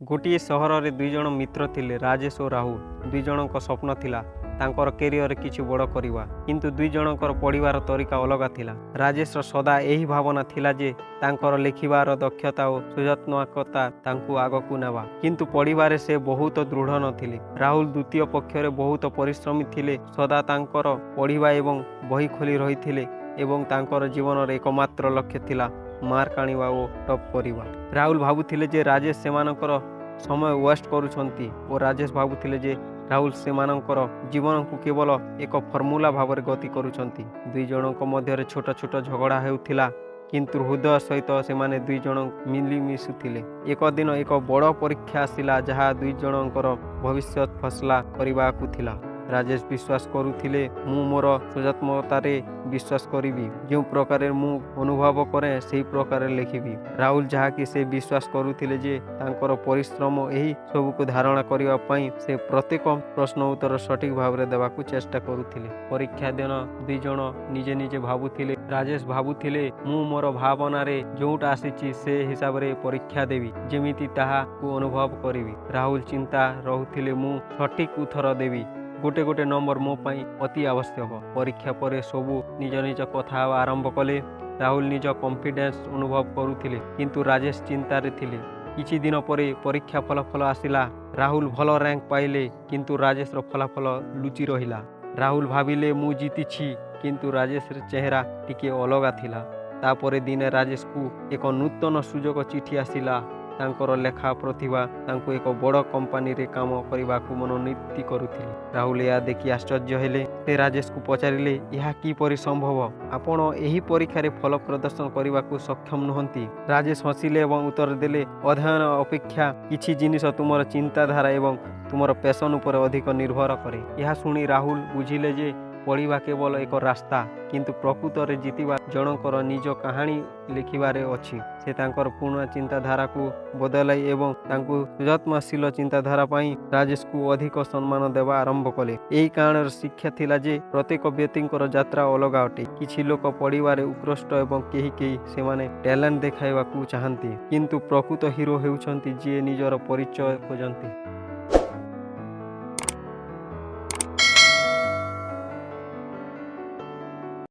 ଗୋଟିଏ ସହରରେ ଦୁଇ ଜଣ ମିତ୍ର ଥିଲେ, ରାଜେଶ ଓ ରାହୁଲ। ଦୁଇ ଜଣଙ୍କ ସ୍ୱପ୍ନ ଥିଲା ତାଙ୍କର କ୍ୟାରିୟରରେ କିଛି ବଡ଼ କରିବା, କିନ୍ତୁ ଦୁଇ ଜଣଙ୍କର ପଢ଼ିବାର ତରିକା ଅଲଗା ଥିଲା। ରାଜେଶର ସଦା ଏହି ଭାବନା ଥିଲା ଯେ ତାଙ୍କର ଲେଖିବାର ଦକ୍ଷତା ଓ ସୃଜନାତ୍ମକତା ତାଙ୍କୁ ଆଗକୁ ନେବା, କିନ୍ତୁ ପଢ଼ିବାରେ ସେ ବହୁତ ଦୃଢ଼ ନଥିଲେ। ରାହୁଲ ଦ୍ୱିତୀୟ ପକ୍ଷରେ ବହୁତ ପରିଶ୍ରମୀ ଥିଲେ, ସଦା ତାଙ୍କର ପଢ଼ିବା ଏବଂ ବହି ଖୋଲି ରହିଥିଲେ ଏବଂ ତାଙ୍କର ଜୀବନର ଏକମାତ୍ର ଲକ୍ଷ୍ୟ ଥିଲା ମାର୍କ ଆଣିବା ଓ ଟପ୍ କରିବା। ରାହୁଲ ଭାବୁଥିଲେ ଯେ ରାଜେଶ ସେମାନଙ୍କର ସମୟ ୱେଷ୍ଟ କରୁଛନ୍ତି ଓ ରାଜେଶ ଭାବୁଥିଲେ ଯେ ରାହୁଲ ସେମାନଙ୍କର ଜୀବନକୁ କେବଳ ଏକ ଫର୍ମୁଲା ଭାବରେ ଗତି କରୁଛନ୍ତି। ଦୁଇ ଜଣଙ୍କ ମଧ୍ୟରେ ଛୋଟ ଛୋଟ ଝଗଡ଼ା ହେଉଥିଲା, କିନ୍ତୁ ହୃଦୟ ସହିତ ସେମାନେ ଦୁଇ ଜଣ ମିଳିମିଶୁଥିଲେ। ଏକ ଦିନ ଏକ ବଡ଼ ପରୀକ୍ଷା ଆସିଲା ଯାହା ଦୁଇ ଜଣଙ୍କର ଭବିଷ୍ୟତ ଫସଲା କରିବାକୁ ଥିଲା। ରାଜେଶ ବିଶ୍ୱାସ କରୁଥିଲେ, ମୁଁ ମୋର ସୃଜନାତ୍ମକତାରେ ବିଶ୍ୱାସ କରିବି, ଯେଉଁ ପ୍ରକାରେ ମୁଁ ଅନୁଭବ କରେ ସେହି ପ୍ରକାରେ ଲେଖିବି। ରାହୁଲ ଯାହାକି ସେ ବିଶ୍ୱାସ କରୁଥିଲେ ଯେ ତାଙ୍କର ପରିଶ୍ରମ ଏହି ସବୁକୁ ଧାରଣା କରିବା ପାଇଁ ସେ ପ୍ରତ୍ୟେକ ପ୍ରଶ୍ନ ଉତ୍ତର ସଠିକ୍ ଭାବରେ ଦେବାକୁ ଚେଷ୍ଟା କରୁଥିଲେ। ପରୀକ୍ଷା ଦିନ ଦୁଇ ଜଣ ନିଜେ ନିଜେ ଭାବୁଥିଲେ। ରାଜେଶ ଭାବୁଥିଲେ, ମୁଁ ମୋର ଭାବନାରେ ଯେଉଁଟା ଆସିଛି ସେ ହିସାବରେ ପରୀକ୍ଷା ଦେବି, ଯେମିତି ତାହାକୁ ଅନୁଭବ କରିବି। ରାହୁଲ ଚିନ୍ତା ରହୁଥିଲେ, ମୁଁ ସଠିକ୍ ଉତ୍ତର ଦେବି, ଗୋଟେ ଗୋଟେ ନମ୍ବର ମୋ ପାଇଁ ଅତି ଆବଶ୍ୟକ। ପରୀକ୍ଷା ପରେ ସବୁ ନିଜ ନିଜ କଥା ହେବା ଆରମ୍ଭ କଲେ। ରାହୁଲ ନିଜ କନଫିଡେନ୍ସ ଅନୁଭବ କରୁଥିଲେ, କିନ୍ତୁ ରାଜେଶ ଚିନ୍ତାରେ ଥିଲେ। କିଛି ଦିନ ପରେ ପରୀକ୍ଷା ଫଳାଫଳ ଆସିଲା। ରାହୁଲ ଭଲ ରାଙ୍କ ପାଇଲେ, କିନ୍ତୁ ରାଜେଶର ଫଳାଫଳ ଲୁଚି ରହିଲା। ରାହୁଲ ଭାବିଲେ, ମୁଁ ଜିତିଛି, କିନ୍ତୁ ରାଜେଶର ଚେହେରା ଟିକେ ଅଲଗା ଥିଲା। ତାପରେ ଦିନେ ରାଜେଶକୁ ଏକ ନୂତନ ସୁଯୋଗ ଚିଠି ଆସିଲା। ତାଙ୍କର ଲେଖା ପ୍ରତିଭା ତାଙ୍କୁ ଏକ ବଡ଼ କମ୍ପାନୀରେ କାମ କରିବାକୁ ମନୋନୀତ କରୁଥିଲେ। ରାହୁଲ ଏହା ଦେଖି ଆଶ୍ଚର୍ଯ୍ୟ ହେଲେ। ସେ ରାଜେଶକୁ ପଚାରିଲେ, ଏହା କିପରି ସମ୍ଭବ? ଆପଣ ଏହି ପରୀକ୍ଷାରେ ଭଲ ପ୍ରଦର୍ଶନ କରିବାକୁ ସକ୍ଷମ ନୁହନ୍ତି? ରାଜେଶ ହସିଲେ ଏବଂ ଉତ୍ତର ଦେଲେ, ଅଧ୍ୟୟନ ଅପେକ୍ଷା କିଛି ଜିନିଷ ତୁମର ଚିନ୍ତାଧାରା ଏବଂ ତୁମର ପ୍ୟାସନ୍ ଉପରେ ଅଧିକ ନିର୍ଭର କରେ। ଏହା ଶୁଣି ରାହୁଲ ବୁଝିଲେ ଯେ ପଢ଼ିବା କେବଳ ଏକ ରାସ୍ତା, କିନ୍ତୁ ପ୍ରକୃତରେ ଜିତିବା ଜଣଙ୍କର ନିଜ କାହାଣୀ ଲେଖିବାରେ ଅଛି। ସେ ତାଙ୍କର ପୁରୁଣା ଚିନ୍ତାଧାରାକୁ ବଦଳାଇ ଏବଂ ତାଙ୍କୁ ସୃଜନଶୀଳ ଚିନ୍ତାଧାରା ପାଇଁ ରାଜେଶକୁ ଅଧିକ ସମ୍ମାନ ଦେବା ଆରମ୍ଭ କଲେ। ଏହି କାହାଣୀର ଶିକ୍ଷା ଥିଲା ଯେ ପ୍ରତ୍ୟେକ ବ୍ୟକ୍ତିଙ୍କର ଯାତ୍ରା ଅଲଗା ଅଟେ। କିଛି ଲୋକ ପଢ଼ିବାରେ ଉତ୍କୃଷ୍ଟ ଏବଂ କେହି ସେମାନେ ଟ୍ୟାଲେଣ୍ଟ ଦେଖାଇବାକୁ ଚାହାନ୍ତି, କିନ୍ତୁ ପ୍ରକୃତ ହିରୋ ହେଉଛନ୍ତି ଯିଏ ନିଜର ପରିଚୟ ଖୋଜନ୍ତି।